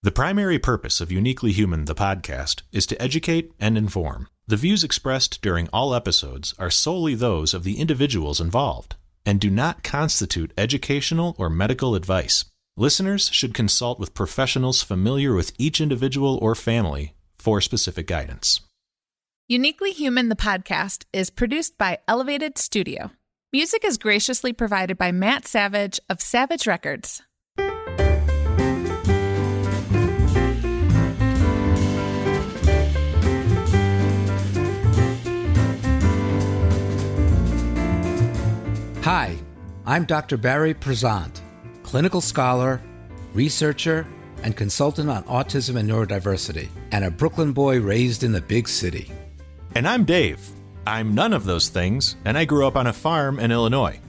The primary purpose of Uniquely Human, the podcast, is to educate and inform. The views expressed during all episodes are solely those of the individuals involved and do not constitute educational or medical advice. Listeners should consult with professionals familiar with each individual or family for specific guidance. Uniquely Human, the podcast, is produced by Elevated Studio. Music is graciously provided by Matt Savage of Savage Records. Hi, I'm Dr. Barry Prezant, clinical scholar, researcher, and consultant on autism and neurodiversity, and a Brooklyn boy raised in the big city. And I'm Dave. I'm none of those things, and I grew up on a farm in Illinois.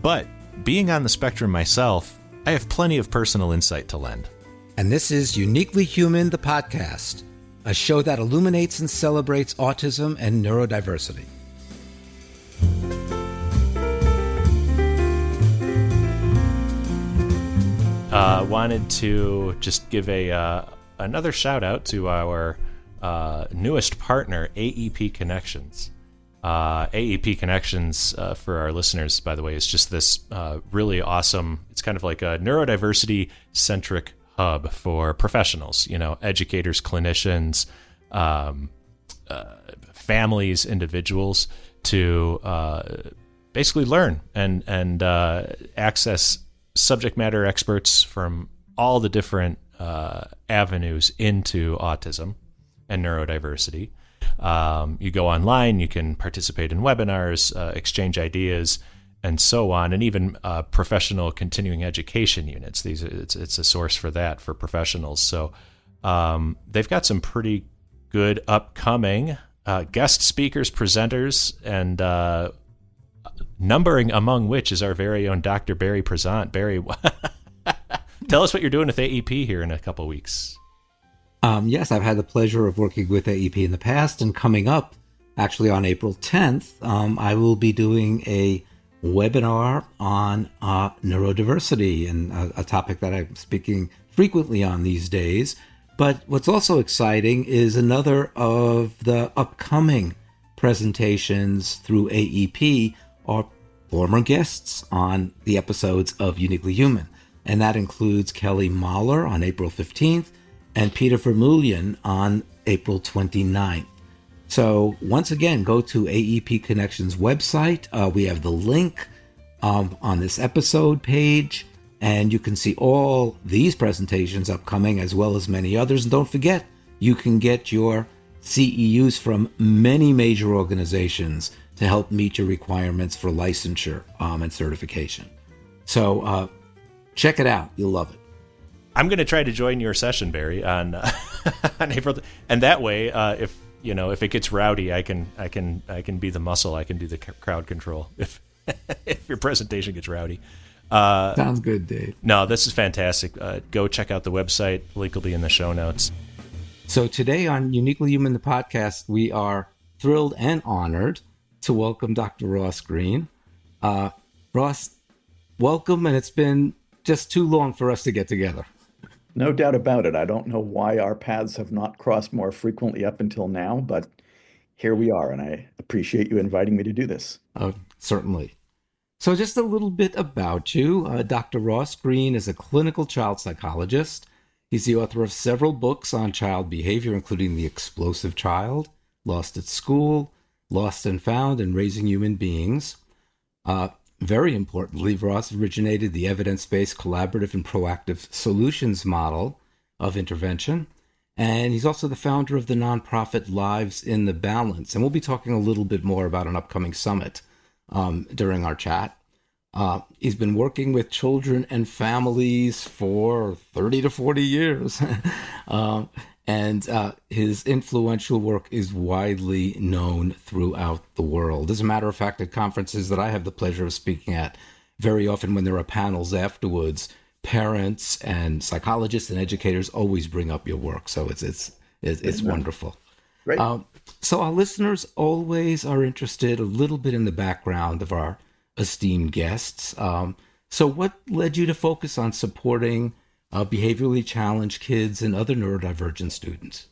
But being on the spectrum myself, I have plenty of personal insight to lend. And this is Uniquely Human, the podcast, a show that illuminates and celebrates autism and neurodiversity. Wanted to just give another shout out to our newest partner, AEP Connections. AEP Connections, for our listeners, by the way, is just this really awesome, it's kind of like a neurodiversity-centric hub for professionals, educators, clinicians, families, individuals to basically learn and access subject matter experts from all the different avenues into autism and neurodiversity. You go online, you can participate in webinars, exchange ideas, and so on, and even professional continuing education units. It's a source for that for professionals. So they've got some pretty good upcoming guest speakers, presenters, and numbering among which is our very own Dr. Barry Prezant. Barry, tell us what you're doing with AEP here in a couple weeks. Yes, I've had the pleasure of working with AEP in the past, and coming up, actually on April 10th, I will be doing a webinar on neurodiversity, and a topic that I'm speaking frequently on these days. But what's also exciting is another of the upcoming presentations through AEP are former guests on the episodes of Uniquely Human. And that includes Kelly Mahler on April 15th and Peter Vermeulen on April 29th. So once again, go to AEP Connections website. We have the link on this episode page, and you can see all these presentations upcoming as well as many others. And don't forget, you can get your CEUs from many major organizations to help meet your requirements for licensure and certification. So check it out. You'll love it. I'm going to try to join your session, Barry, on April, and that way, if it gets rowdy, I can be the muscle. I can do the crowd control if your presentation gets rowdy. Sounds good, Dave. No, this is fantastic. Go check out the website. Link will be in the show notes. So today on Uniquely Human, the podcast, we are thrilled and honored to welcome Dr. Ross Greene. Ross, welcome, and it's been just too long for us to get together. No doubt about it. I don't know why our paths have not crossed more frequently up until now, but here we are, and I appreciate you inviting me to do this. Certainly. So just a little bit about you. Dr. Ross Greene is a clinical child psychologist. He's the author of several books on child behavior, including The Explosive Child, Lost at School, Lost and Found, and Raising Human Beings. Very importantly, Ross originated the evidence-based collaborative and proactive solutions model of intervention. And he's also the founder of the nonprofit Lives in the Balance. And we'll be talking a little bit more about an upcoming summit during our chat. He's been working with children and families for 30 to 40 years. And his influential work is widely known throughout the world. As a matter of fact, at conferences that I have the pleasure of speaking at, very often when there are panels afterwards, parents and psychologists and educators always bring up your work. So it's wonderful. Great. So our listeners always are interested a little bit in the background of our esteemed guests. So what led you to focus on supporting behaviorally challenged kids and other neurodivergent students?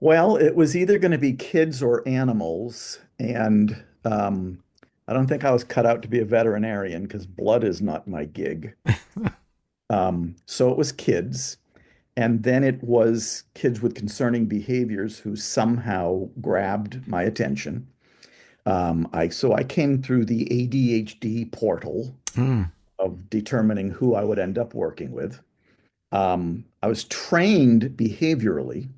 Well, it was either going to be kids or animals, and I don't think I was cut out to be a veterinarian because blood is not my gig. So it was kids, and then it was kids with concerning behaviors who somehow grabbed my attention. So I came through the ADHD portal Mm, of determining who I would end up working with. I was trained behaviorally,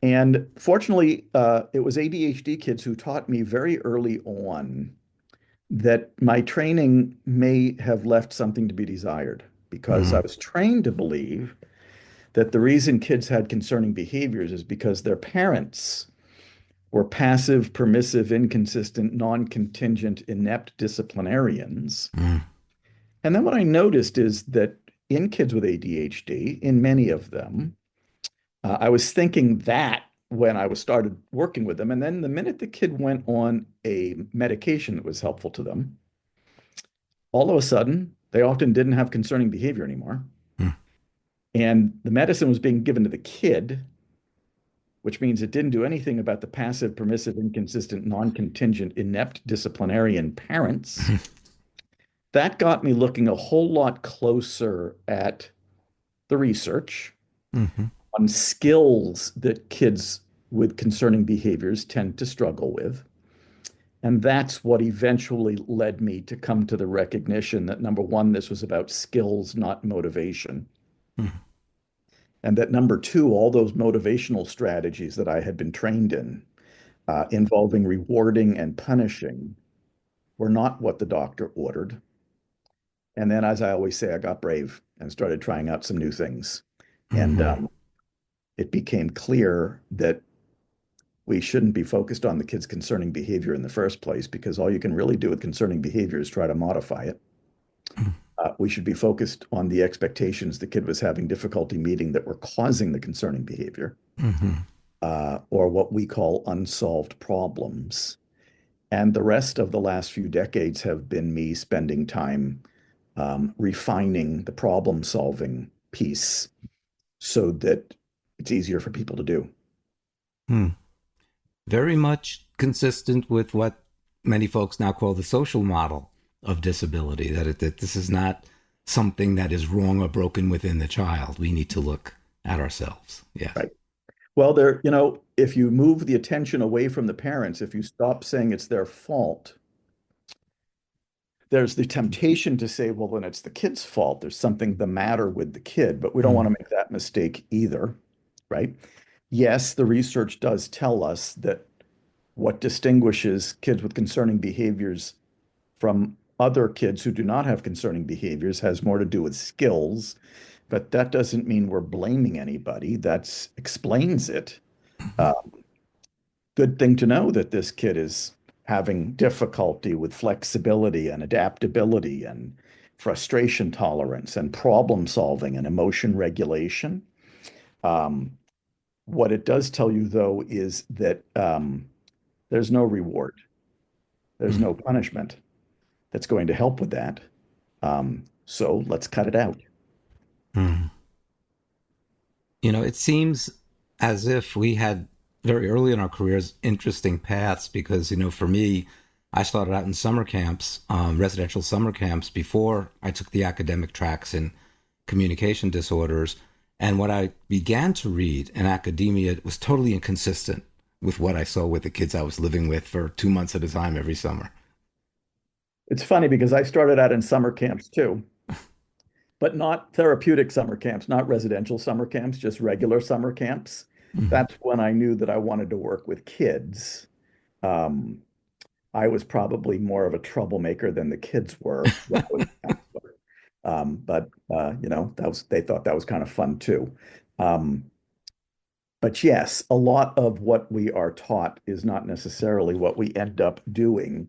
and fortunately, it was ADHD kids who taught me very early on that my training may have left something to be desired because I mm, was trained to believe that the reason kids had concerning behaviors is because their parents were passive, permissive, inconsistent, non-contingent, inept disciplinarians. mm, And then what I noticed is that in kids with ADHD, in many of them, I was thinking that when I was started working with them. And then the minute the kid went on a medication that was helpful to them, all of a sudden, they often didn't have concerning behavior anymore. mm, And the medicine was being given to the kid, which means it didn't do anything about the passive, permissive, inconsistent, non-contingent, inept disciplinarian parents. That got me looking a whole lot closer at the research mhm, on skills that kids with concerning behaviors tend to struggle with. And that's what eventually led me to come to the recognition that number one, this was about skills, not motivation. mm, And that number two, all those motivational strategies that I had been trained in, involving rewarding and punishing, were not what the doctor ordered. And then, as I always say, I got brave and started trying out some new things. And mhm, it became clear that we shouldn't be focused on the kid's concerning behavior in the first place because all you can really do with concerning behavior is try to modify it. mm, We should be focused on the expectations the kid was having difficulty meeting that were causing the concerning behavior, mhm, or what we call unsolved problems. And the rest of the last few decades have been me spending time refining the problem solving piece so that it's easier for people to do. mm. Very much consistent with what many folks now call the social model of disability, that this is not something that is wrong or broken within the child. We need to look at ourselves. Yes. Right. Well, if you move the attention away from the parents, if you stop saying it's their fault, there's the temptation to say, well, then it's the kid's fault. There's something the matter with the kid, but we don't want Mm, to make that mistake either, right? Yes, the research does tell us that what distinguishes kids with concerning behaviors from other kids who do not have concerning behaviors has more to do with skills, but that doesn't mean we're blaming anybody. That explains it. mhm, Uh, Good thing to know that this kid is having difficulty with flexibility and adaptability and frustration tolerance and problem solving and emotion regulation. Um, what it does tell you, though, is that there's no reward, there's mm, no punishment that's going to help with that. So let's cut it out. mm. It seems as if we had very early in our careers interesting paths because, for me, I started out in summer camps, residential summer camps, before I took the academic tracks in communication disorders. And what I began to read in academia was totally inconsistent with what I saw with the kids I was living with for 2 months at a time every summer. It's funny because I started out in summer camps too, but not therapeutic summer camps, not residential summer camps, just regular summer camps. Mhm. That's when I knew that I wanted to work with kids. Um, I was probably more of a troublemaker than the kids were when I was a counselor. But they thought that was kind of fun too. Um, but yes, a lot of what we are taught is not necessarily what we end up doing,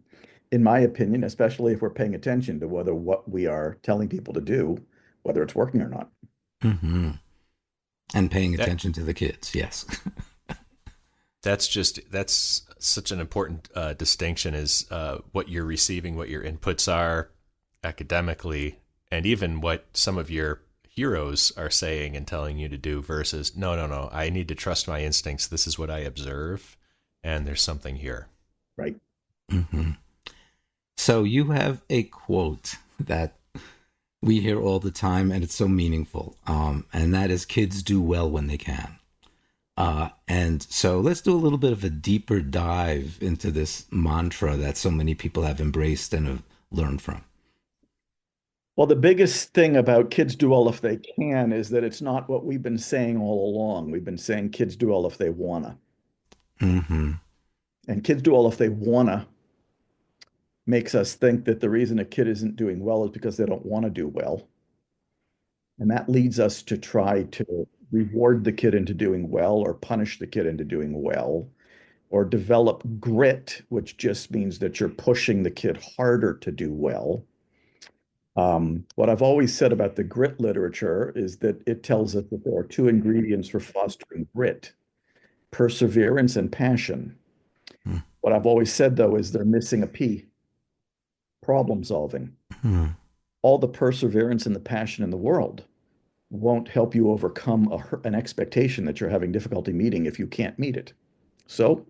in my opinion, especially if we're paying attention to whether what we are telling people to do, whether it's working or not. Hmm. And paying That attention to the kids, yes. that's such an important distinction is what you're receiving, what your inputs are academically, and even what some of your heroes are saying and telling you to do versus no, no, no, I need to trust my instincts. This is what I observe, and there's something here. Right. Hmm. So you have a quote that we hear all the time, and it's so meaningful. And that is, "Kids do well when they can." And so let's do a little bit of a deeper dive into this mantra that so many people have embraced and have learned from. Well, the biggest thing about kids do well if they can is that it's not what we've been saying all along. We've been saying kids do well if they wanna. Hmm. And kids do well if they wanna makes us think that the reason a kid isn't doing well is because they don't want to do well. And that leads us to try to reward the kid into doing well or punish the kid into doing well or develop grit, which just means that you're pushing the kid harder to do well. What I've always said about the grit literature is that it tells us that there are two ingredients for fostering grit: perseverance and passion. What I've always said, though, is they're missing a P: problem solving. Hmm. All the perseverance and the passion in the world won't help you overcome an expectation that you're having difficulty meeting if you can't meet it. So,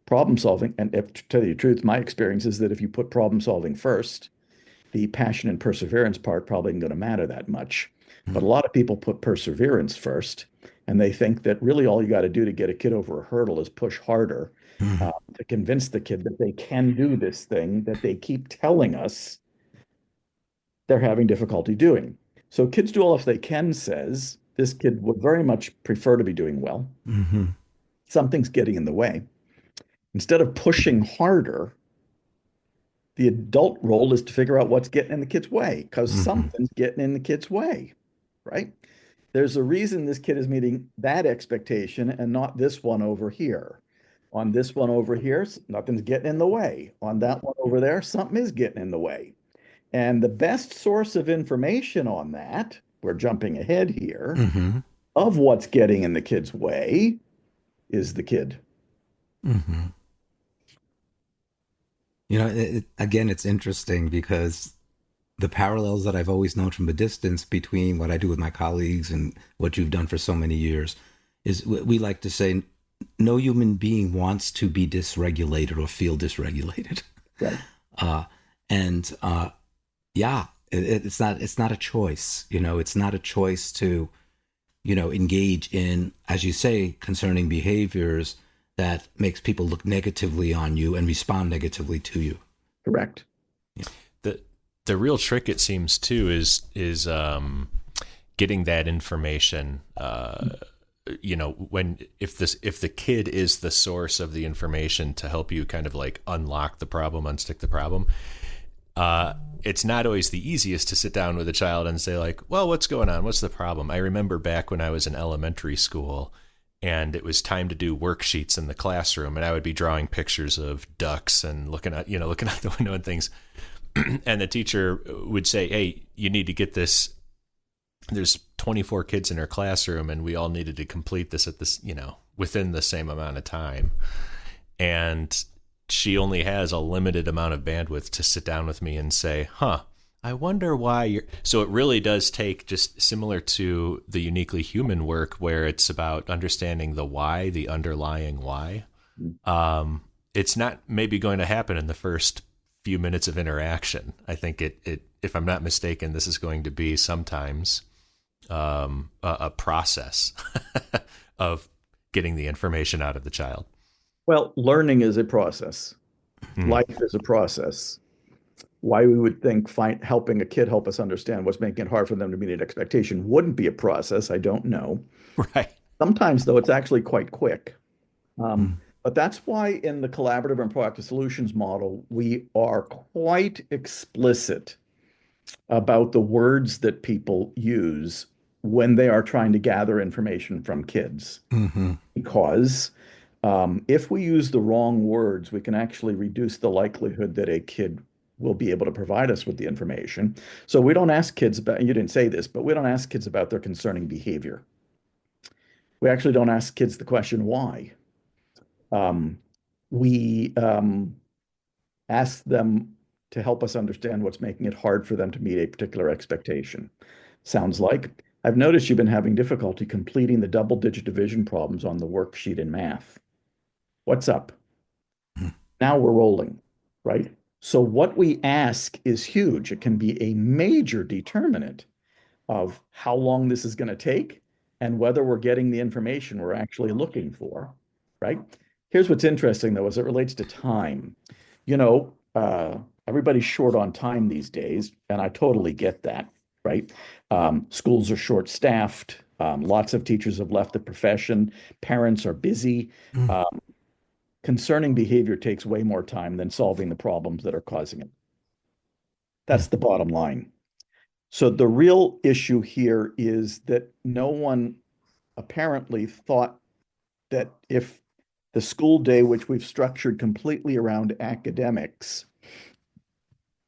problem solving, and if, to tell you the truth, my experience is that if you put problem solving first, the passion and perseverance part probably isn't going to matter that much. But a lot of people put perseverance first, and they think that really all you got to do to get a kid over a hurdle is push harder Hmm. to convince the kid that they can do this thing that they keep telling us they're having difficulty doing. So kids do all if they can says this kid would very much prefer to be doing well. Hmm. Something's getting in the way. Instead of pushing harder, the adult role is to figure out what's getting in the kid's way because Hmm. something's getting in the kid's way, right? There's a reason this kid is meeting that expectation and not this one over here. On this one over here, nothing's getting in the way. On that one over there, something is getting in the way. And the best source of information on that, we're jumping ahead here, Hmm. of what's getting in the kid's way is the kid. Hmm. Again, it's interesting because the parallels that I've always known from a distance between what I do with my colleagues and what you've done for so many years is we like to say no human being wants to be dysregulated or feel dysregulated. Right. Uh, and yeah, it's not a choice. It's not a choice to engage in, as you say, concerning behaviors that makes people look negatively on you and respond negatively to you. Correct. the The real trick, it seems, too, is getting that information. When if the kid is the source of the information to help you kind of like unlock the problem, unstick the problem. It's not always the easiest to sit down with a child and say like, well, what's going on? What's the problem? I remember back when I was in elementary school and it was time to do worksheets in the classroom and I would be drawing pictures of ducks and looking out the window and things. And the teacher would say, hey, you need to get this. There's 24 kids in her classroom and we all needed to complete this at this, within the same amount of time. And she only has a limited amount of bandwidth to sit down with me and say, I wonder why you're. So it really does take, just similar to the uniquely human work where it's about understanding the why, the underlying why. It's not maybe going to happen in the first few minutes of interaction. I think it if I'm not mistaken, this is going to be sometimes a process of getting the information out of the child. Well, learning is a process. Life is a process. Why we would think helping a kid help us understand what's making it hard for them to meet an expectation wouldn't be a process, I don't know. Right. Sometimes, though, it's actually quite quick. Mm. But that's why in the collaborative and proactive solutions model, we are quite explicit about the words that people use when they are trying to gather information from kids. Mm-hmm. Because if we use the wrong words, we can actually reduce the likelihood that a kid will be able to provide us with the information. So we don't ask kids about, you didn't say this, but we don't ask kids about their concerning behavior. We actually don't ask kids the question why. We ask them to help us understand what's making it hard for them to meet a particular expectation. Sounds like I've noticed you've been having difficulty completing the double-digit division problems on the worksheet in math. What's up? Hmm. Now we're rolling, right? So what we ask is huge. It can be a major determinant of how long this is going to take and whether we're getting the information we're actually looking for, right? Here's what's interesting, though, as it relates to time. You know, everybody's short on time these days, and I totally get that, right? Schools are short-staffed. Lots of teachers have left the profession. Parents are busy. Hmm. Uh, Concerning behavior takes way more time than solving the problems that are causing it. That's the bottom line. So the real issue here is that no one apparently thought that if the school day, which we've structured completely around academics,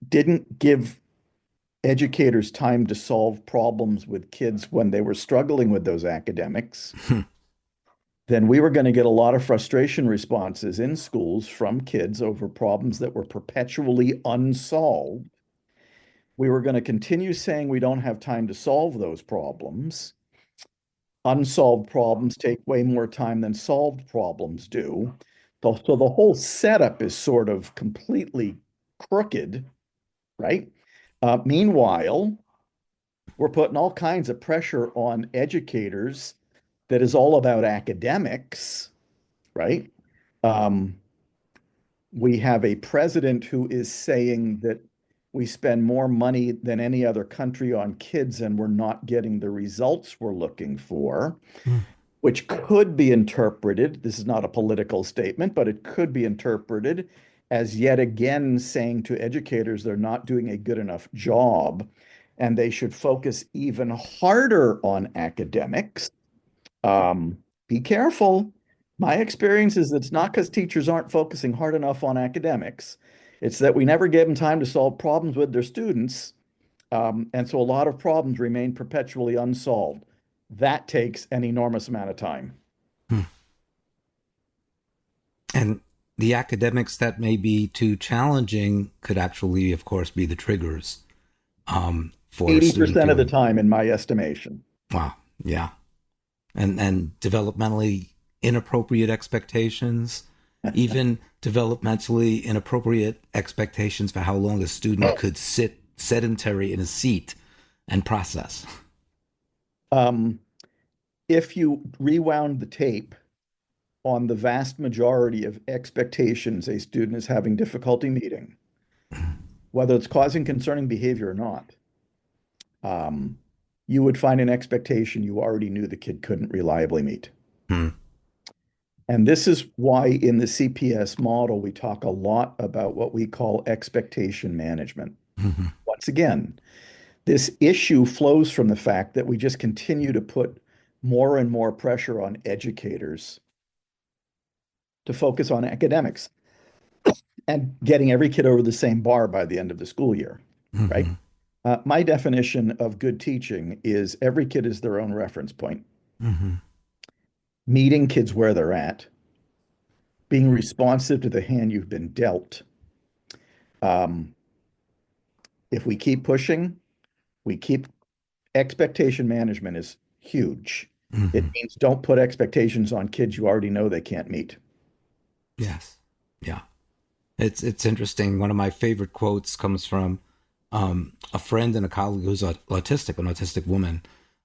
didn't give educators time to solve problems with kids when they were struggling with those academics, Hmm. then we were going to get a lot of frustration responses in schools from kids over problems that were perpetually unsolved. We were going to continue saying we don't have time to solve those problems. Unsolved problems take way more time than solved problems do. So the whole setup is sort of completely crooked, right? Meanwhile, we're putting all kinds of pressure on educators that is all about academics, right? Um, we have a president who is saying that we spend more money than any other country on kids and we're not getting the results we're looking for, Hmm. which could be interpreted, this is not a political statement, but it could be interpreted as yet again saying to educators they're not doing a good enough job and they should focus even harder on academics. Be careful. My experience is that it's not because teachers aren't focusing hard enough on academics. It's that we never give them time to solve problems with their students. And so a lot of problems remain perpetually unsolved. That takes an enormous amount of time. Hmm. And the academics that may be too challenging could actually, of course, be the triggers for a student 80% of the feeling, time, in my estimation. wow, yeah. And developmentally inappropriate expectations, even developmentally inappropriate expectations for how long a student could sit sedentary in a seat and process. Um, if you rewound the tape on the vast majority of expectations a student is having difficulty meeting, whether it's causing concerning behavior or not, um, you would find an expectation you already knew the kid couldn't reliably meet. Hmm. And this is why in the CPS model, we talk a lot about what we call expectation management. Mhm. Once again, this issue flows from the fact that we just continue to put more and more pressure on educators to focus on academics and getting every kid over the same bar by the end of the school year, right? Mhm. My definition of good teaching is every kid is their own reference point, Mhm. meeting kids where they're at, being responsive to the hand you've been dealt. Um, if we keep pushing, we keep expectation management is huge. It Mhm. means don't put expectations on kids you already know they can't meet. Yes. Yeah. It's interesting. One of my favorite quotes comes from a friend and a colleague who's autistic, an autistic woman.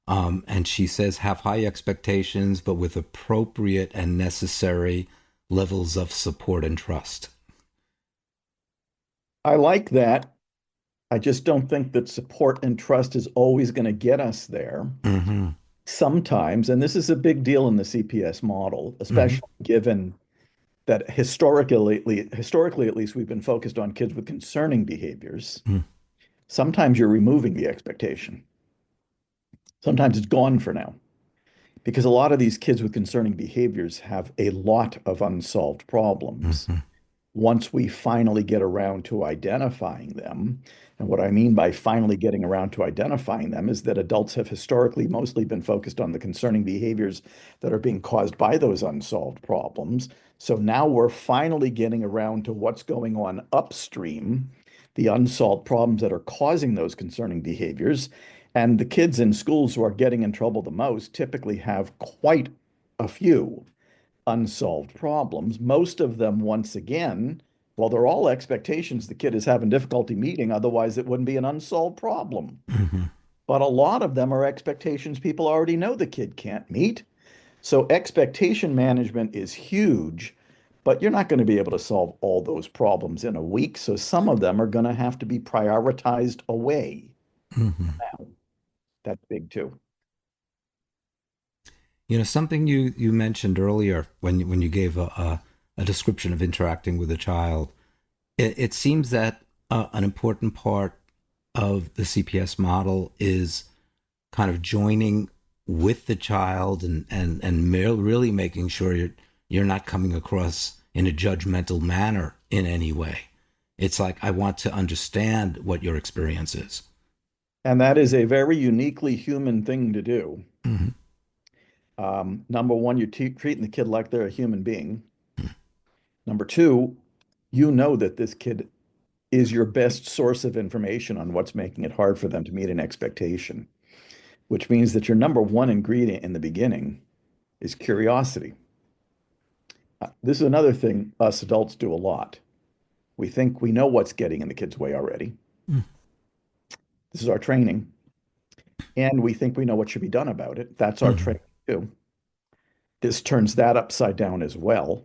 And she says, have high expectations, but with appropriate and necessary levels of support and trust. I like that. I just don't think that support and trust is always going to get us there. Hmm. Sometimes, and this is a big deal in the CPS model, Hmm. especially given that historically at least, we've been focused on kids with concerning behaviors. Sometimes you're removing the expectation. Sometimes it's gone for now because a lot of these kids with concerning behaviors have a lot of unsolved problems. Hmm. Once we finally get around to identifying them, and what I mean by finally getting around to identifying them is that adults have historically mostly been focused on the concerning behaviors that are being caused by those unsolved problems. So now we're finally getting around to what's going on upstream, the unsolved problems that are causing those concerning behaviors. And the kids in schools who are getting in trouble the most typically have quite a few unsolved problems. Most of them, once again, well, they're all expectations the kid is having difficulty meeting, otherwise, it wouldn't be an unsolved problem. Hmm. But a lot of them are expectations people already know the kid can't meet. So expectation management is huge, but you're not going to be able to solve all those problems in a week. So some of them are going to have to be prioritized away. Hmm. That's big too. Something you mentioned earlier when you gave a description of interacting with a child, it seems that an important part of the CPS model is kind of joining with the child and really making sure you're not coming across in a judgmental manner in any way. It's like I want to understand what your experience is. And that is a very uniquely human thing to do. Hmm. Number one, you're treating the kid like they're a human being. Number two, you know that this kid is your best source of information on what's making it hard for them to meet an expectation, which means that your number one ingredient in the beginning is curiosity. This is another thing us adults do a lot. We think we know what's getting in the kid's way already. This is our training. And we think we know what should be done about it. That's our Hmm. training too. This turns that upside down as well.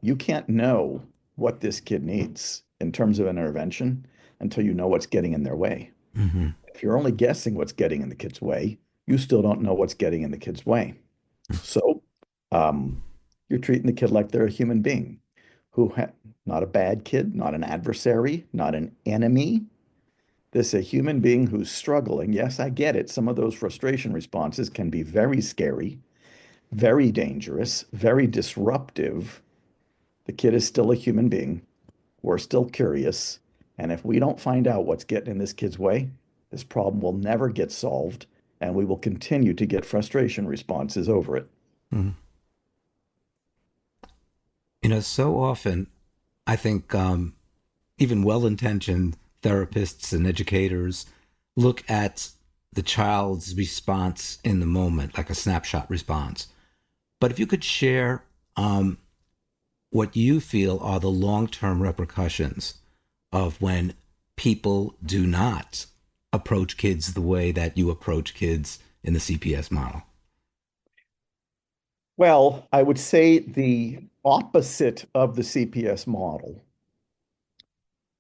You can't know what this kid needs in terms of an intervention until you know what's getting in their way. Hmm. If you're only guessing what's getting in the kid's way, you still don't know what's getting in the kid's way. So um, you're treating the kid like they're a human being not a bad kid, not an adversary, not an enemy. This is a human being who's struggling. Yes, I get it. Some of those frustration responses can be very scary, very dangerous, very disruptive. The kid is still a human being. We're still curious. And if we don't find out what's getting in this kid's way, this problem will never get solved, and we will continue to get frustration responses over it. Hmm. So often I think even well-intentioned therapists and educators look at the child's response in the moment, like a snapshot response. But if you could share what you feel are the long-term repercussions of when people do not approach kids the way that you approach kids in the CPS model. Well, I would say the opposite of the CPS model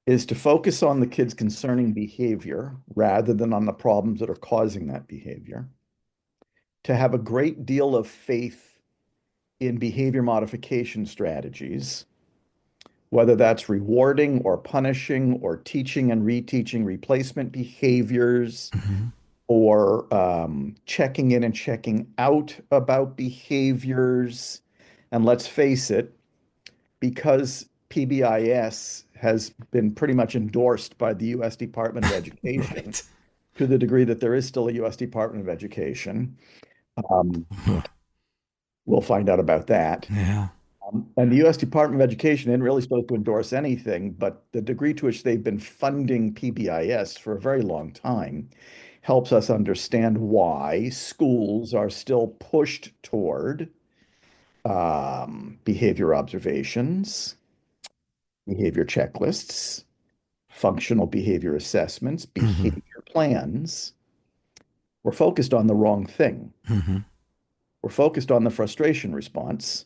is to focus on the kid's concerning behavior rather than on the problems that are causing that behavior, to have a great deal of faith in behavior modification strategies, whether that's rewarding or punishing or teaching and reteaching replacement behaviors Hmm. or checking in and checking out about behaviors. And let's face it, because PBIS has been pretty much endorsed by the US Department of Education Right. to the degree that there is still a US Department of Education. Um, we'll find out about that. Yeah. And the US Department of Education isn't really supposed to endorse anything, but the degree to which they've been funding PBIS for a very long time helps us understand why schools are still pushed toward behavior observations, behavior checklists, functional behavior assessments, Hmm. behavior plans. We're focused on the wrong thing. Hmm. We're focused on the frustration response.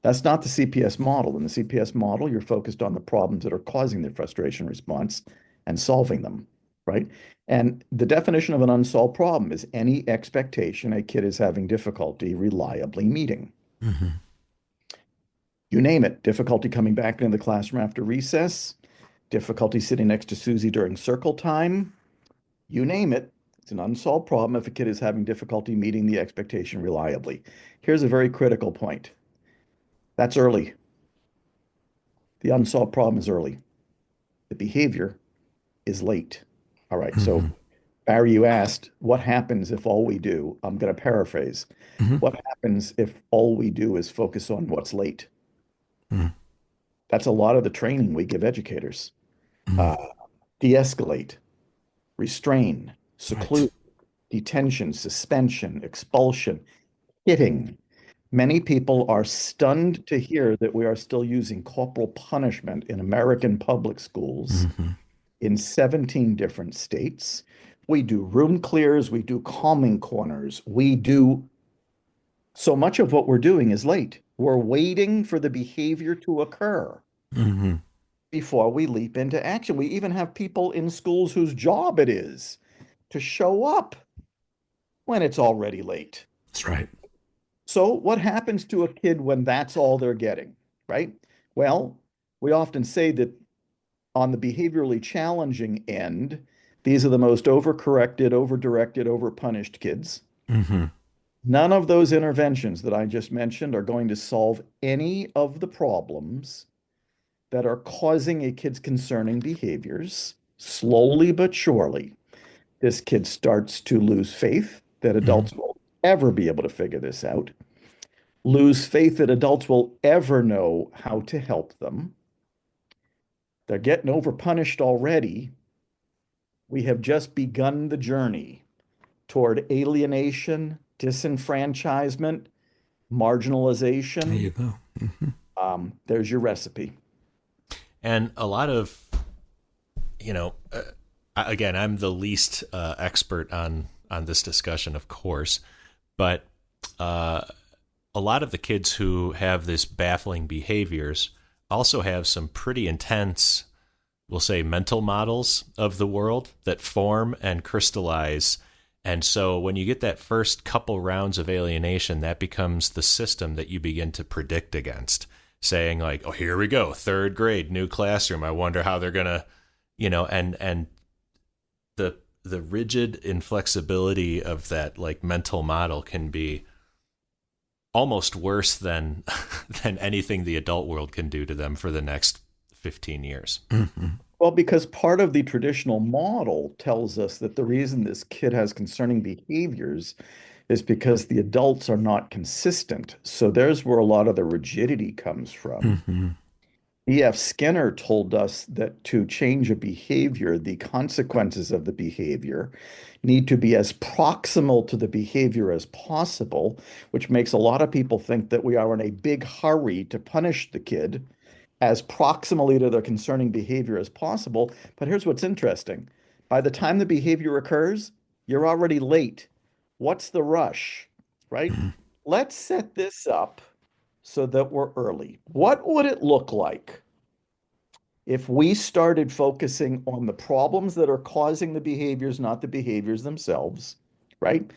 That's not the CPS model. In the CPS model, you're focused on the problems that are causing the frustration response and solving them, right? And the definition of an unsolved problem is any expectation a kid is having difficulty reliably meeting. Hmm. You name it, difficulty coming back into the classroom after recess, difficulty sitting next to Susie during circle time, you name it. It's an unsolved problem if a kid is having difficulty meeting the expectation reliably. Here's a very critical point. That's early. The unsolved problem is early. The behavior is late. All right. So, Hmm. Barry, you asked, what happens if all we do, I'm going to paraphrase, Hmm. what happens if all we do is focus on what's late? Hmm. That's a lot of the training we give educators. Hmm. Uh, de-escalate, restrain, Right. seclusion, detention, suspension, expulsion, hitting. Many people are stunned to hear that we are still using corporal punishment in American public schools Hmm. in 17 different states. We do room clears, we do calming corners, we do so much of what we're doing is late. We're waiting for the behavior to occur Hmm. before we leap into action. We even have people in schools whose job it is to show up when it's already late. That's right. So, what happens to a kid when that's all they're getting, right? Well, we often say that on the behaviorally challenging end, these are the most overcorrected, overdirected, overpunished kids. Hmm. None of those interventions that I just mentioned are going to solve any of the problems that are causing a kid's concerning behaviors. Slowly but surely, this kid starts to lose faith that Hmm. adults will ever be able to figure this out, lose faith that adults will ever know how to help them. They're getting overpunished already. We have just begun the journey toward alienation, disenfranchisement, There marginalization. you go. Hmm. There's your recipe. And a lot of, again, I'm the least expert on this discussion, of course, but uh, a lot of the kids who have this baffling behaviors also have some pretty intense, we'll say, mental models of the world that form and crystallize. And so when you get that first couple rounds of alienation, that becomes the system that you begin to predict against, saying like, oh, here we go, third grade, new classroom. I wonder how they're going to, and the rigid inflexibility of that like mental model can be almost worse than than anything the adult world can do to them for the next 15 years. Hmm. Well, because part of the traditional model tells us that the reason this kid has concerning behaviors is because the adults are not consistent. So there's where a lot of the rigidity comes from. Hmm. E.F. Skinner told us that to change a behavior, the consequences of the behavior need to be as proximal to the behavior as possible, which makes a lot of people think that we are in a big hurry to punish the kid as proximally to the concerning behavior as possible. But here's what's interesting. By the time the behavior occurs, you're already late. What's the rush, right? Let's set this up so that we're early. What would it look like if we started focusing on the problems that are causing the behaviors, not the behaviors themselves, right?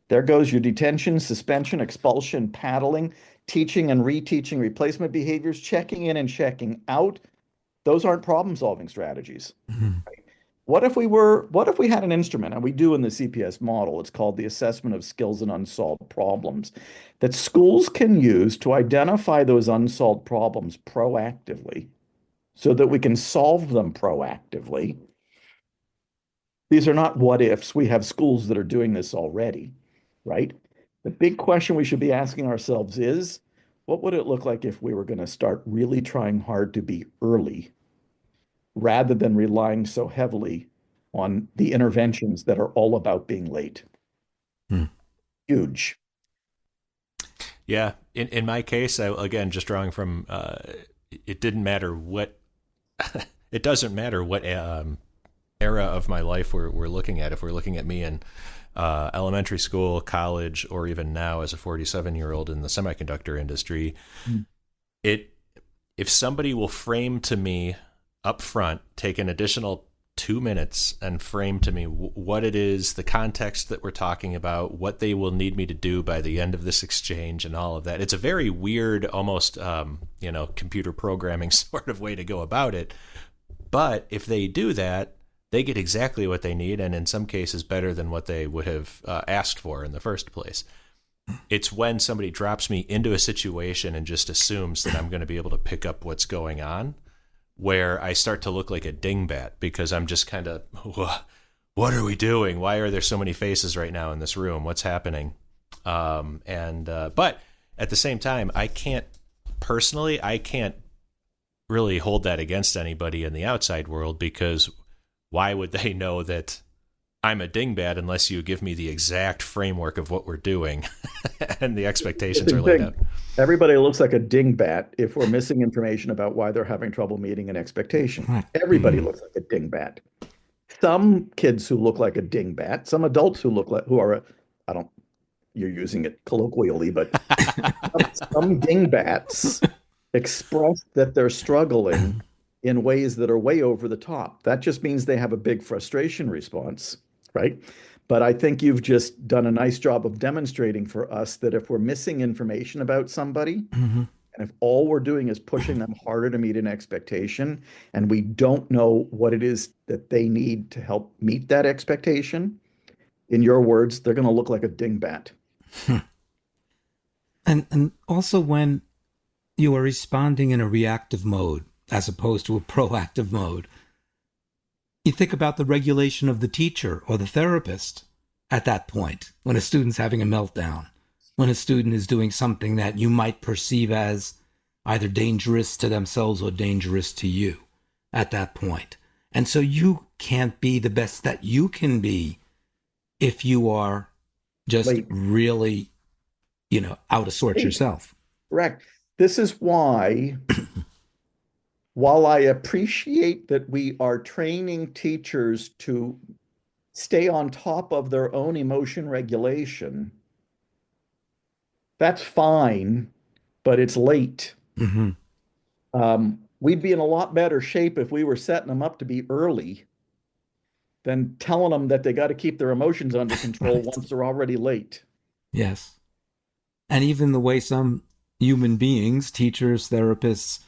There goes your detention, suspension, expulsion, paddling, teaching and reteaching replacement behaviors, checking in and checking out. Those aren't problem-solving strategies. Hmm. What if we had an instrument, and we do in the CPS model, it's called the assessment of skills and unsolved problems, that schools can use to identify those unsolved problems proactively so that we can solve them proactively. These are not what ifs. We have schools that are doing this already, right? The big question we should be asking ourselves is, what would it look like if we were going to start really trying hard to be early rather than relying so heavily on the interventions that are all about being late? Hmm. Huge. Yeah, in my case, again, just drawing from, it didn't matter what, it doesn't matter what era of my life we're looking at. If we're looking at me in elementary school, college, or even now as a 47-year-old in the semiconductor industry, Mm. it if somebody will frame to me up front, take an additional 2 minutes and frame to me what it is, the context that we're talking about, what they will need me to do by the end of this exchange, and all of that. It's a very weird, almost computer programming sort of way to go about it. But if they do that, they get exactly what they need, and in some cases better than what they would have asked for in the first place. It's when somebody drops me into a situation and just assumes that I'm going to be able to pick up what's going on, where I start to look like a dingbat, because I'm just kind of, what are we doing? Why are there so many faces right now in this room? What's happening? But at the same time, I can't really hold that against anybody in the outside world, because why would they know that I'm a dingbat unless you give me the exact framework of what we're doing and the expectations are laid out. Everybody looks like a dingbat if we're missing information about why they're having trouble meeting an expectation. Right. Everybody looks like a dingbat. Some kids who look like a dingbat, some adults who look like, I don't, you're using it colloquially, but some dingbats express that they're struggling in ways that are way over the top. That just means they have a big frustration response, right? But I think you've just done a nice job of demonstrating for us that if we're missing information about somebody, Mm-hmm. and if all we're doing is pushing them harder to meet an expectation, and we don't know what it is that they need to help meet that expectation, in your words, they're going to look like a dingbat. And also when you are responding in a reactive mode as opposed to a proactive mode, you think about the regulation of the teacher or the therapist at that point when a student's having a meltdown, when a student is doing something that you might perceive as either dangerous to themselves or dangerous to you at that point. And so you can't be the best that you can be if you are just really, out of sorts yourself. Correct. This is why, while I appreciate that we are training teachers to stay on top of their own emotion regulation, that's fine, but it's late. Mm-hmm. We'd be in a lot better shape if we were setting them up to be early than telling them that they got to keep their emotions under control Right. once they're already late. Yes. And even the way some human beings, teachers, therapists,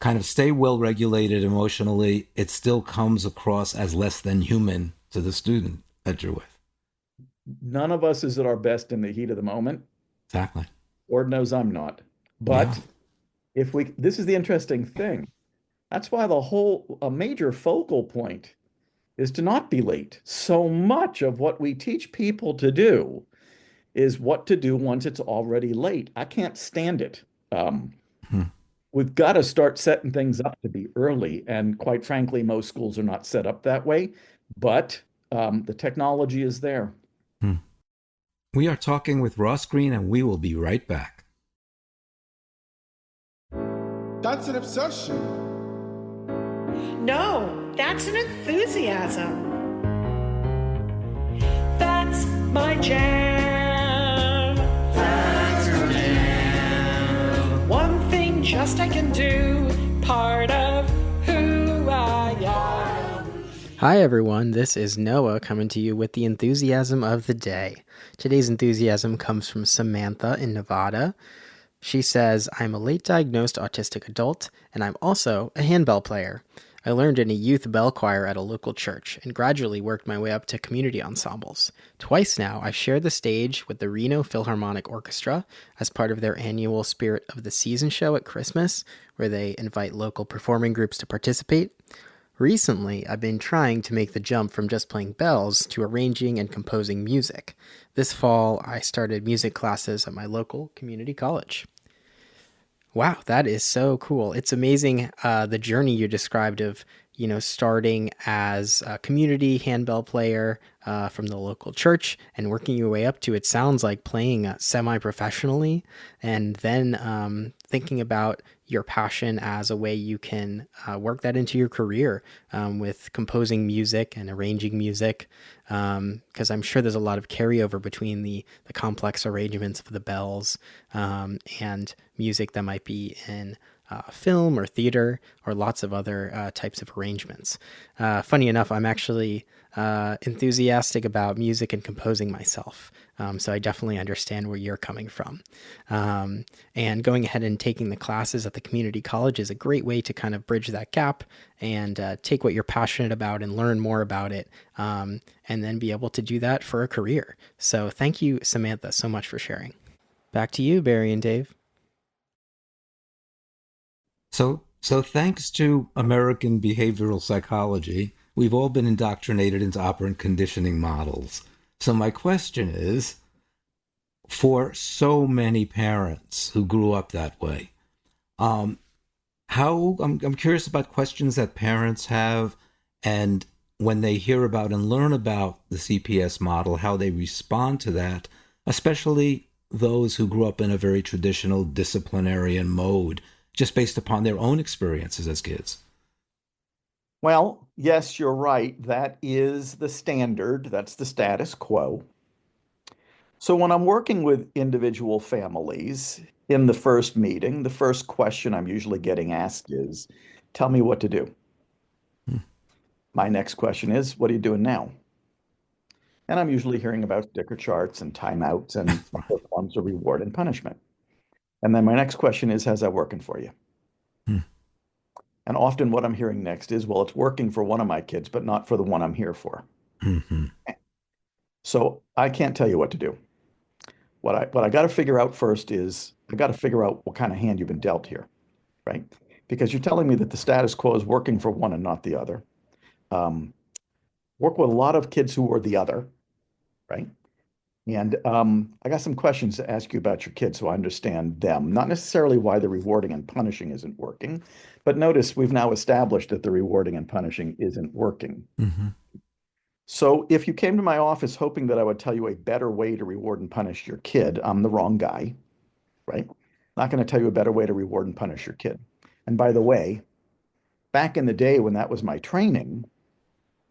kind of stay well regulated emotionally, it still comes across as less than human to the student that you're with. None of us is at our best in the heat of the moment. Exactly. Lord knows I'm not. But Yeah. this is the interesting thing. That's why a major focal point is to not be late. So much of what we teach people to do is what to do once it's already late. I can't stand it. We've got to start setting things up to be early. And quite frankly, most schools are not set up that way, but the technology is there. We are talking with Ross Greene, and we will be right back. That's an obsession. No, that's an enthusiasm. That's my jam. That's my jam. One thing just I can do, part of who I am. Hi everyone, this is Noah coming to you with the enthusiasm of the day. Today's enthusiasm comes from Samantha in Nevada. She says, I'm a late diagnosed autistic adult, and I'm also a handbell player. I learned in a youth bell choir at a local church and gradually worked my way up to community ensembles. Twice now, I've shared the stage with the Reno Philharmonic Orchestra as part of their annual Spirit of the Season show at Christmas, where they invite local performing groups to participate. Recently, I've been trying to make the jump from just playing bells to arranging and composing music. This fall, I started music classes at my local community college. Wow, that is so cool. It's amazing the journey you described of, starting as a community handbell player from the local church and working your way up to, it sounds like playing semi-professionally, and then thinking about your passion as a way you can work that into your career with composing music and arranging music, because I'm sure there's a lot of carryover between the complex arrangements of the bells and music that might be in film or theater or lots of other types of arrangements. Funny enough, I'm actually enthusiastic about music and composing myself. So I definitely understand where you're coming from. And going ahead and taking the classes at the community college is a great way to kind of bridge that gap and take what you're passionate about and learn more about it, and then be able to do that for a career. So thank you, Samantha, so much for sharing. Back to you, Barry and Dave. So thanks to American behavioral psychology, we've all been indoctrinated into operant conditioning models. So my question is, for so many parents who grew up that way, I'm curious about questions that parents have and when they hear about and learn about the CPS model, how they respond to that, especially those who grew up in a very traditional disciplinarian mode, just based upon their own experiences as kids. Well, yes, you're right. That is the standard. That's the status quo. So when I'm working with individual families in the first meeting, the first question I'm usually getting asked is, tell me what to do. My next question is, what are you doing now? And I'm usually hearing about sticker charts and timeouts and other forms of reward and punishment. And then my next question is, how's that working for you? And often what I'm hearing next is, well, it's working for one of my kids, but not for the one I'm here for. So I can't tell you what to do. What I got to figure out first is I got to figure out what kind of hand you've been dealt here, right? Because you're telling me that the status quo is working for one and not the other. Work with a lot of kids who are the other, right? And I got some questions to ask you about your kids so I understand them. Not necessarily why the rewarding and punishing isn't working, but notice we've now established that the rewarding and punishing isn't working. So if you came to my office hoping that I would tell you a better way to reward and punish your kid, I'm the wrong guy, right? Not going to tell you a better way to reward and punish your kid. And by the way, back in the day when that was my training,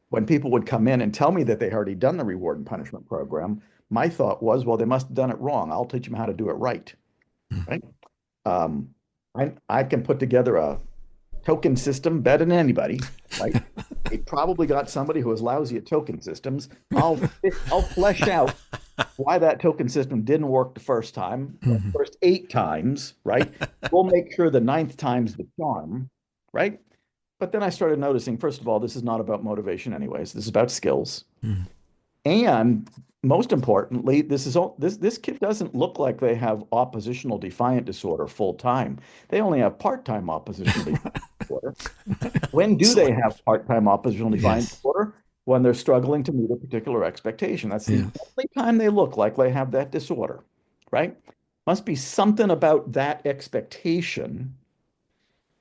when people would come in and tell me that they had already done the reward and punishment program, my thought was, well, they must have done it wrong. I'll teach them how to do it right, right? I can put together a token system better than anybody, right? They probably got somebody who is lousy at token systems. I'll flesh out why that token system didn't work the first time, the first 8 times, right? We'll make sure the 9th time's the charm, right? But then I started noticing, first of all, this is not about motivation anyways. This is about skills. And most importantly, this kid doesn't look like they have oppositional defiant disorder full time. They only have part-time oppositional defiant disorder. When do they have part-time oppositional defiant disorder? When they're struggling to meet a particular expectation. That's the only time they look like they have that disorder, right? Must be something about that expectation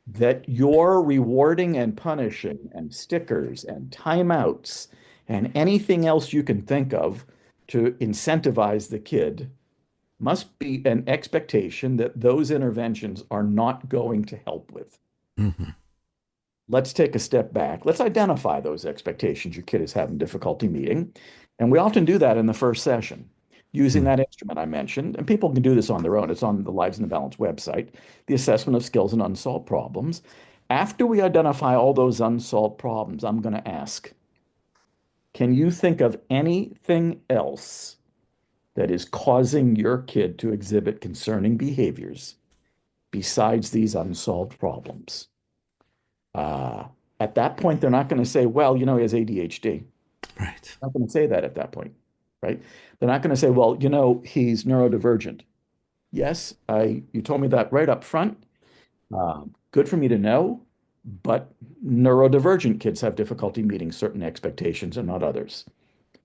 that you're rewarding and punishing and stickers and timeouts and anything else you can think of to incentivize the kid must be an expectation that those interventions are not going to help with. Let's take a step back. Let's identify those expectations your kid is having difficulty meeting. And we often do that in the first session using that instrument I mentioned. And people can do this on their own. It's on the Lives in the Balance website, the assessment of skills and unsolved problems. After we identify all those unsolved problems, I'm going to ask, can you think of anything else that is causing your kid to exhibit concerning behaviors besides these unsolved problems? At that point, they're not going to say, well, you know, he has ADHD. Right. They're not going to say that at that point, right? They're not going to say, well, you know, he's neurodivergent. Yes, you told me that right up front. Good for me to know. But neurodivergent kids have difficulty meeting certain expectations and not others.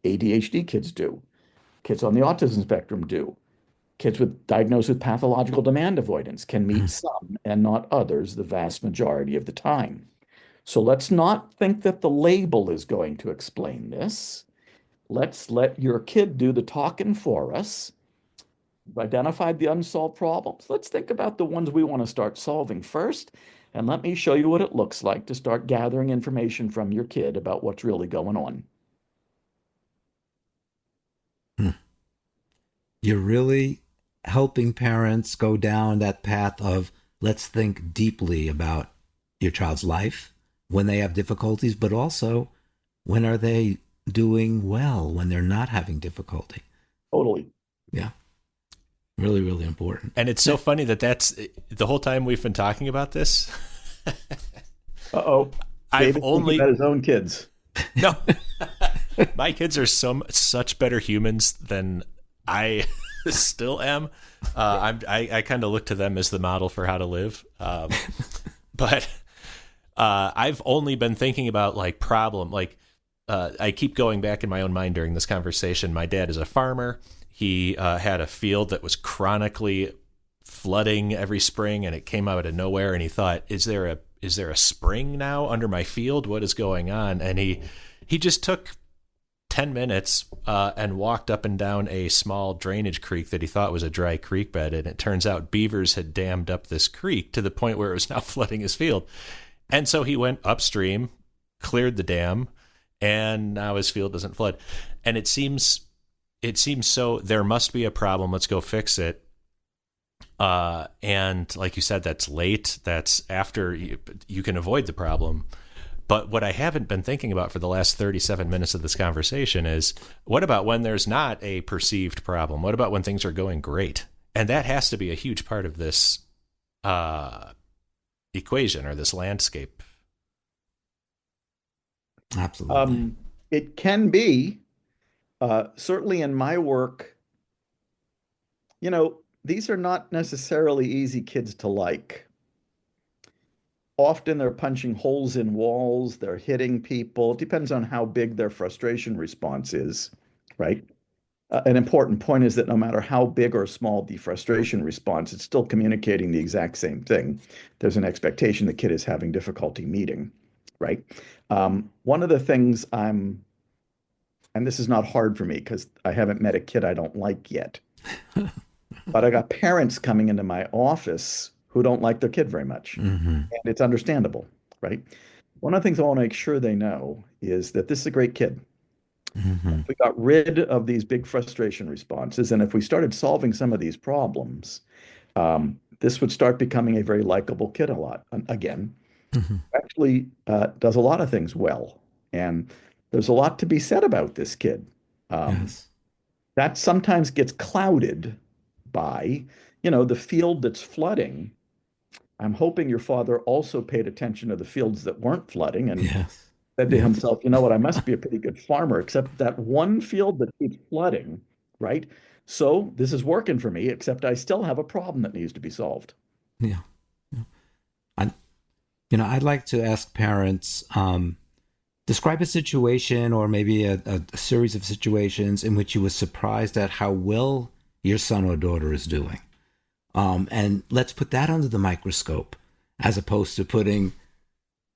ADHD kids do. Kids on the autism spectrum do. Kids diagnosed with pathological demand avoidance can meet some and not others the vast majority of the time. So let's not think that the label is going to explain this. Let's let your kid do the talking for us. We've identified the unsolved problems. Let's think about the ones we want to start solving first. And let me show you what it looks like to start gathering information from your kid about what's really going on. You're really helping parents go down that path of let's think deeply about your child's life when they have difficulties, but also when are they doing well when they're not having difficulty. Totally. Yeah. Really, really important. And it's so funny that's the whole time we've been talking about this. Uh-oh. I've David's only thinking about his own kids. No. My kids are such better humans than I still am. I kind of look to them as the model for how to live. But I've only been thinking about like problem. Like I keep going back in my own mind during this conversation. My dad is a farmer. He had a field that was chronically flooding every spring, and it came out of nowhere. And he thought, "Is there a spring now under my field? What is going on?" And he He just took 10 minutes and walked up and down a small drainage creek that he thought was a dry creek bed. And it turns out beavers had dammed up this creek to the point where it was now flooding his field. And so he went upstream, cleared the dam, and now his field doesn't flood. And it seems so there must be a problem. Let's go fix it. And like you said, that's late. That's after you can avoid the problem. But what I haven't been thinking about for the last 37 minutes of this conversation is, what about when there's not a perceived problem? What about when things are going great? And that has to be a huge part of this equation or this landscape. Absolutely. It can be, certainly in my work, these are not necessarily easy kids to like. Often they're punching holes in walls, they're hitting people. It depends on how big their frustration response is, right? An important point is that no matter how big or small the frustration response, it's still communicating the exact same thing. There's an expectation the kid is having difficulty meeting, right? One of the things and this is not hard for me because I haven't met a kid I don't like yet, but I got parents coming into my office who don't like their kid very much. And it's understandable, right? One of the things I want to make sure they know is that this is a great kid. If we got rid of these big frustration responses, and if we started solving some of these problems, this would start becoming a very likable kid again. Actually does a lot of things well. And there's a lot to be said about this kid. Yes. That sometimes gets clouded by, the field that's flooding. I'm hoping your father also paid attention to the fields that weren't flooding and Yes. said to himself, you know what, I must be a pretty good farmer, except that one field that keeps flooding, right? So this is working for me, except I still have a problem that needs to be solved. Yeah. I'd like to ask parents, describe a situation or maybe a series of situations in which you were surprised at how well your son or daughter is doing. And let's put that under the microscope as opposed to putting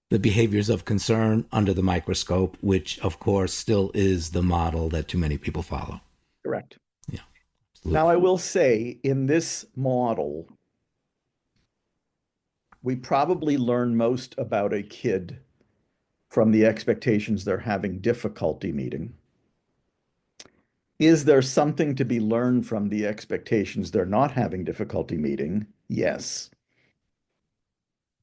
the behaviors of concern under the microscope, which of course still is the model that too many people follow. Correct. Yeah. Absolutely. Now, I will say in this model, we probably learn most about a kid from the expectations they're having difficulty meeting. Is there something to be learned from the expectations they're not having difficulty meeting? Yes.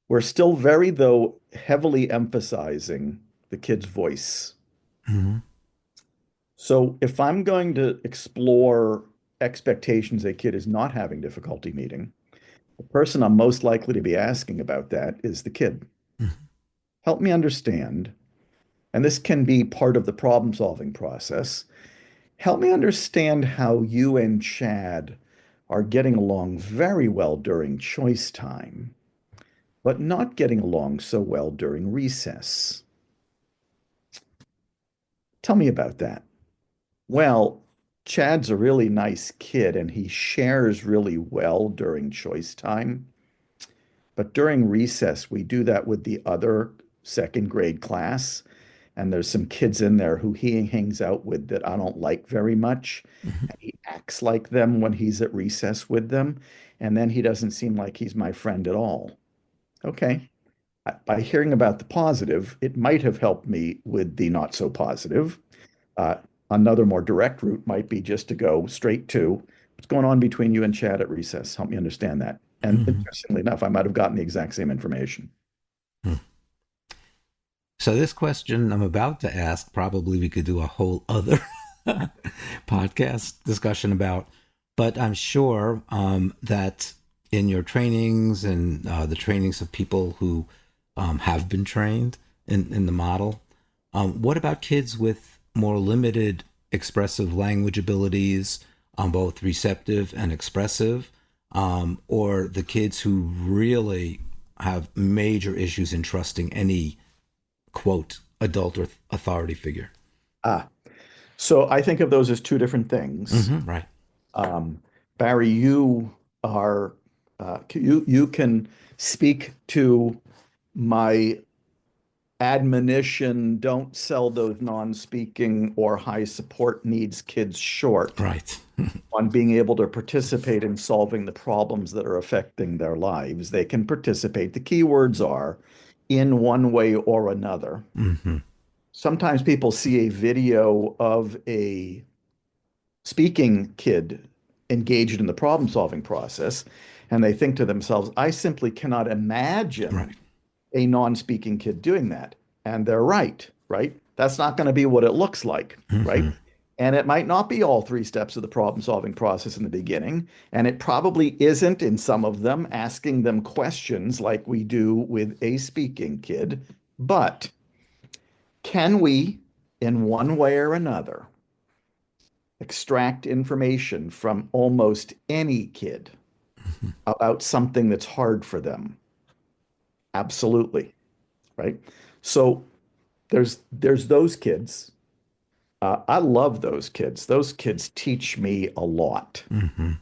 We're still though, heavily emphasizing the kid's voice. So if I'm going to explore expectations a kid is not having difficulty meeting, the person I'm most likely to be asking about that is the kid. Help me understand, and this can be part of the problem-solving process. Help me understand how you and Chad are getting along very well during choice time, but not getting along so well during recess. Tell me about that. Well, Chad's a really nice kid and he shares really well during choice time. But during recess, we do that with the other second grade class. And there's some kids in there who he hangs out with that I don't like very much. And he acts like them when he's at recess with them. And then he doesn't seem like he's my friend at all. Okay. By hearing about the positive, it might have helped me with the not so positive. Another more direct route might be just to go straight to what's going on between you and Chad at recess. Help me understand that. And interestingly enough, I might have gotten the exact same information. So this question I'm about to ask, probably we could do a whole other podcast discussion about, but I'm sure that in your trainings and the trainings of people who have been trained in the model, what about kids with more limited expressive language abilities, both receptive and expressive, or the kids who really have major issues in trusting any, quote, adult or authority figure? So I think of those as two different things. Right. Barry, you are, you can speak to my admonition, don't sell those non-speaking or high support needs kids short Right. on being able to participate in solving the problems that are affecting their lives. They can participate. The key words are in one way or another. Mm-hmm. Sometimes people see a video of a speaking kid engaged in the problem solving process, and they think to themselves, I simply cannot imagine Right. a non-speaking kid doing that. And they're right, right? That's not going to be what it looks like, right? Mm-hmm. And it might not be all three steps of the problem solving process in the beginning. And it probably isn't in some of them asking them questions like we do with a speaking kid. But can we, in one way or another, extract information from almost any kid about something that's hard for them? Absolutely, right? So there's those kids. I love those kids. Those kids teach me a lot. Mm-hmm.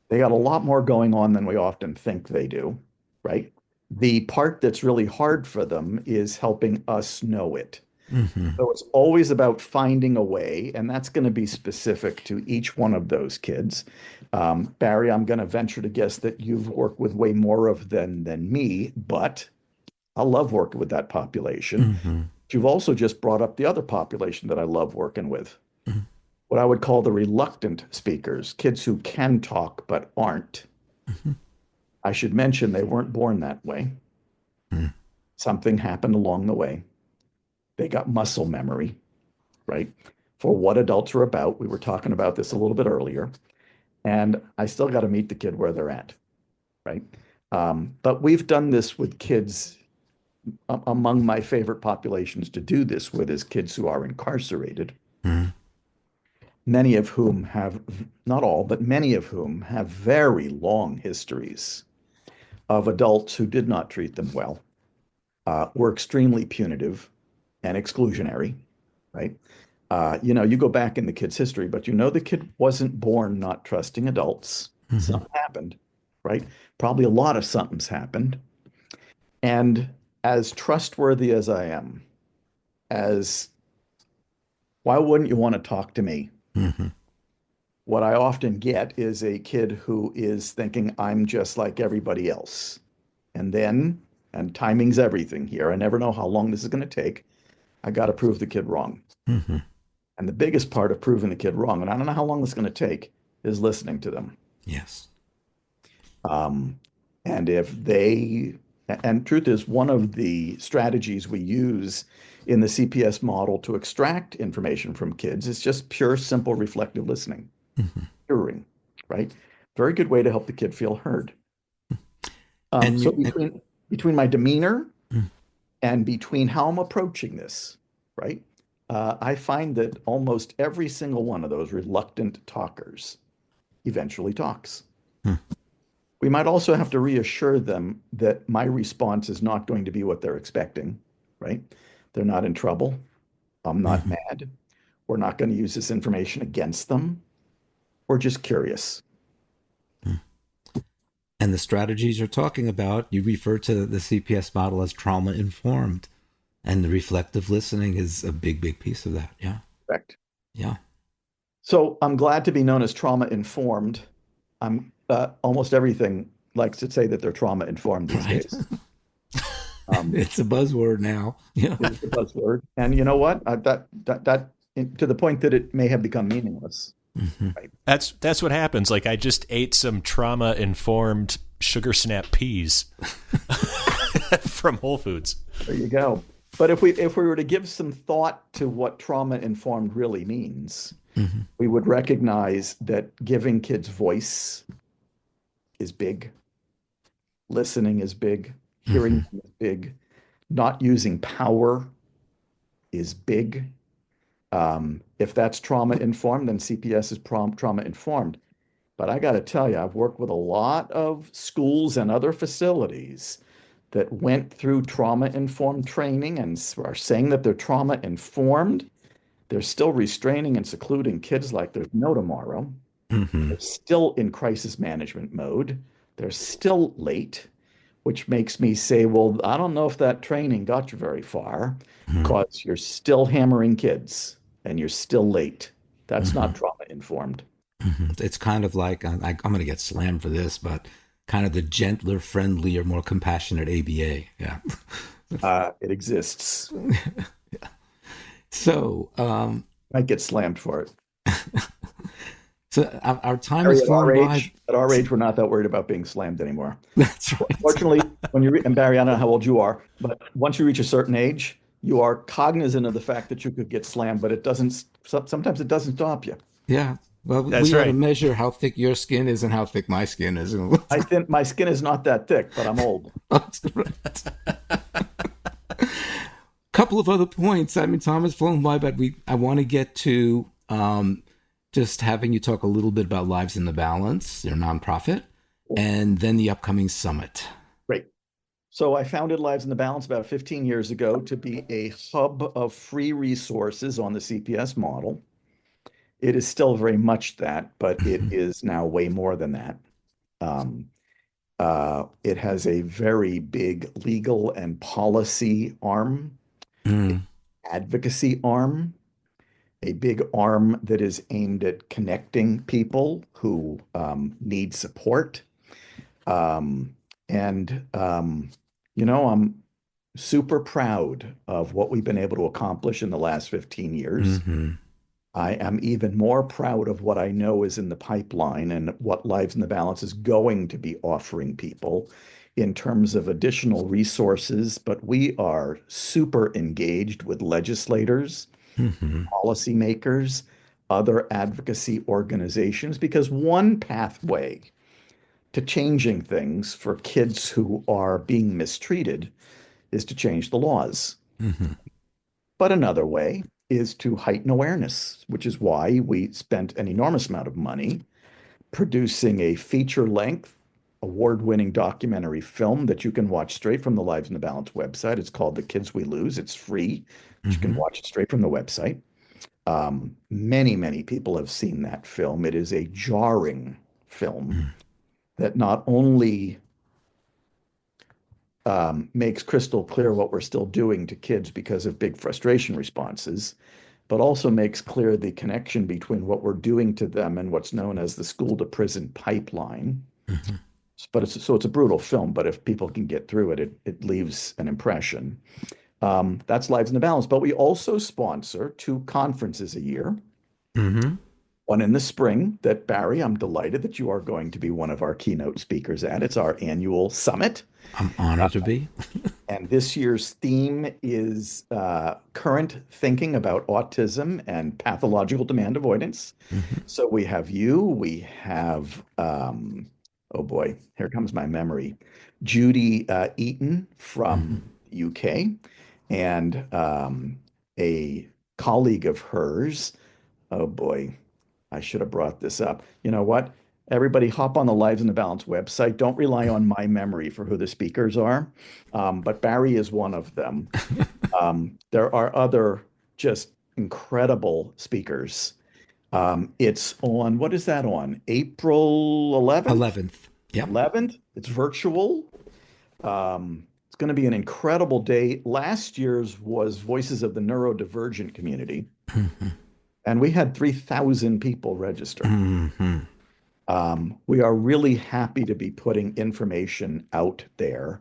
They got a lot more going on than we often think they do, right? The part that's really hard for them is helping us know it. Mm-hmm. So it's always about finding a way, and that's going to be specific to each one of those kids. Barry, I'm going to venture to guess that you've worked with way more of them than me, but I love working with that population. Mm-hmm. You've also just brought up the other population that I love working with, Mm-hmm. what I would call the reluctant speakers, kids who can talk but aren't. Mm-hmm. I should mention they weren't born that way. Mm-hmm. Something happened along the way. They got muscle memory, right? For what adults are about. We were talking about this a little bit earlier, and I still got to meet the kid where they're at, right? But we've done this with kids. Among my favorite populations to do this with is kids who are incarcerated, Mm-hmm. many of whom have, not all, but many of whom have very long histories of adults who did not treat them well, were extremely punitive and exclusionary, right? You go back in the kid's history, but the kid wasn't born not trusting adults. Mm-hmm. Something happened, right? Probably a lot of something's happened. And as trustworthy as I am, as why wouldn't you want to talk to me? Mm-hmm. What I often get is a kid who is thinking I'm just like everybody else. And timing's everything here. I never know how long this is going to take. I got to prove the kid wrong. Mm-hmm. And the biggest part of proving the kid wrong, and I don't know how long this is going to take, is listening to them. Yes. And truth is, one of the strategies we use in the CPS model to extract information from kids is just pure, simple, reflective listening, Mm-hmm. hearing, right? Very good way to help the kid feel heard. So between my demeanor and between how I'm approaching this, right? I find that almost every single one of those reluctant talkers eventually talks. We might also have to reassure them that my response is not going to be what they're expecting, right? They're not in trouble. I'm not mad. We're not going to use this information against them. We're just curious. And the strategies you're talking about, you refer to the CPS model as trauma informed. And the reflective listening is a big, big piece of that. Yeah. Correct. Yeah. So I'm glad to be known as trauma informed. I'm almost everything likes to say that they're trauma informed these days. It's a buzzword now. Yeah. It's a buzzword. And you know what? That to the point that it may have become meaningless. Mm-hmm. Right? That's what happens. Like I just ate some trauma informed sugar snap peas from Whole Foods. There you go. But if we were to give some thought to what trauma informed really means, we would recognize that giving kids voice is big, listening is big, hearing is big, not using power is big. If that's trauma informed, then CPS is trauma informed. But I got to tell you, I've worked with a lot of schools and other facilities that went through trauma-informed training and are saying that they're trauma-informed. They're still restraining and secluding kids like there's no tomorrow. They're still in crisis management mode. They're still late. which makes me say, well, I don't know if that training got you very far because you're still hammering kids and you're still late. That's not trauma informed. It's kind of like I'm going to get slammed for this, but kind of the gentler, friendlier, more compassionate ABA. Yeah. It exists. So, I get slammed for it. our time Harry, has flown by. at our age, we're not that worried about being slammed anymore. That's right. Fortunately, and Barry, I don't know how old you are, but once you reach a certain age, you are cognizant of the fact that you could get slammed, but it doesn't, sometimes it doesn't stop you. Yeah. Well, That's we got to right. measure how thick your skin is and how thick my skin is. I think my skin is not that thick, but I'm old. That's right. Couple of other points. I mean, time has flown by, but I want to get to just having you talk a little bit about Lives in the Balance, your nonprofit, and then the upcoming summit. Great. So I founded Lives in the Balance about 15 years ago to be a hub of free resources on the CPS model. It is still very much that, but it is now way more than that. It has a very big legal and policy arm, advocacy arm, a big arm that is aimed at connecting people who need support. I'm super proud of what we've been able to accomplish in the last 15 years. I am even more proud of what I know is in the pipeline and what Lives in the Balance is going to be offering people in terms of additional resources. But we are super engaged with legislators, policymakers, other advocacy organizations, because one pathway to changing things for kids who are being mistreated is to change the laws. But another way is to heighten awareness, which is why we spent an enormous amount of money producing a feature-length, award-winning documentary film that you can watch straight from the Lives in the Balance website. It's called The Kids We Lose. It's free. You can watch it straight from the website. Many, many people have seen that film. It is a jarring film that not only makes crystal clear what we're still doing to kids because of big frustration responses, but also makes clear the connection between what we're doing to them and what's known as the school to prison pipeline. But it's a brutal film, but if people can get through it, it leaves an impression. That's Lives in the Balance. But we also sponsor 2 conferences a year. One in the spring that, Barry, I'm delighted that you are going to be one of our keynote speakers at. It's our annual summit. I'm honored to be. And this year's theme is current thinking about autism and pathological demand avoidance. So we have we have, oh boy, here comes my memory, Judy Eaton from UK, and a colleague of hers, oh boy, I should have brought this up. You know what? Everybody hop on the Lives in the Balance website. Don't rely on my memory for who the speakers are. But Barry is one of them. There are other just incredible speakers. It's on, what is that on? April 11th? 11th. Yep. 11th. It's virtual. It's going to be an incredible day. Last year's was Voices of the Neurodivergent Community. And we had 3,000 people register. We are really happy to be putting information out there.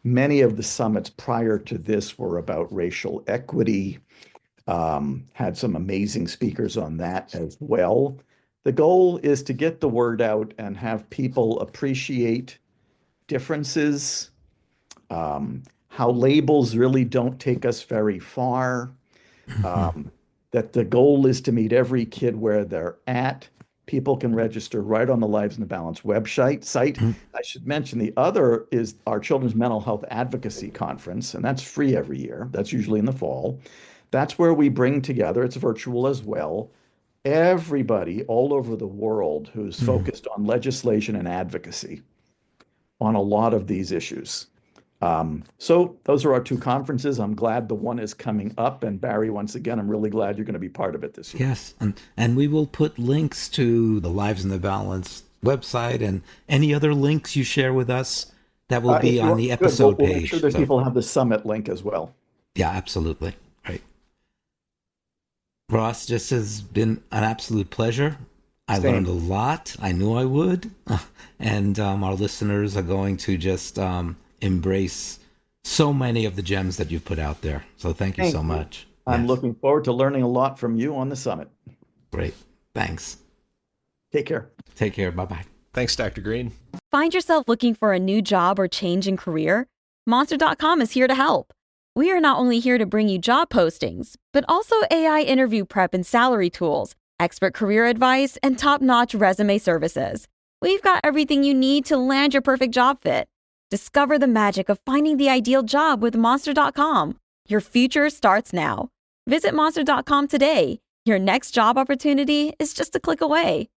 Many of the summits prior to this were about racial equity, had some amazing speakers on that as well. The goal is to get the word out and have people appreciate differences, how labels really don't take us very far, that the goal is to meet every kid where they're at. People can register right on the Lives in the Balance website site. I should mention the other is our Children's Mental Health Advocacy Conference, and that's free every year. That's usually in the fall. That's where we bring together, it's virtual as well, everybody all over the world who's focused on legislation and advocacy on a lot of these issues. So those are our 2 conferences. I'm glad the one is coming up. And Barry, once again, I'm really glad you're going to be part of it this year. Yes. And we will put links to the Lives in the Balance website and any other links you share with us That will be on the episode We'll page. make sure that people have the summit link as well. Yeah, absolutely. Right. Ross, this has been an absolute pleasure. I learned a lot. I knew I would. And our listeners are going to just embrace so many of the gems that you've put out there. So thank you so much. I'm looking forward to learning a lot from you on the summit. Great. Thanks. Take care. Take care. Bye-bye. Thanks, Dr. Greene. Find yourself looking for a new job or change in career? Monster.com is here to help. We are not only here to bring you job postings, but also AI interview prep and salary tools, expert career advice, and top-notch resume services. We've got everything you need to land your perfect job fit. Discover the magic of finding the ideal job with Monster.com. Your future starts now. Visit Monster.com today. Your next job opportunity is just a click away.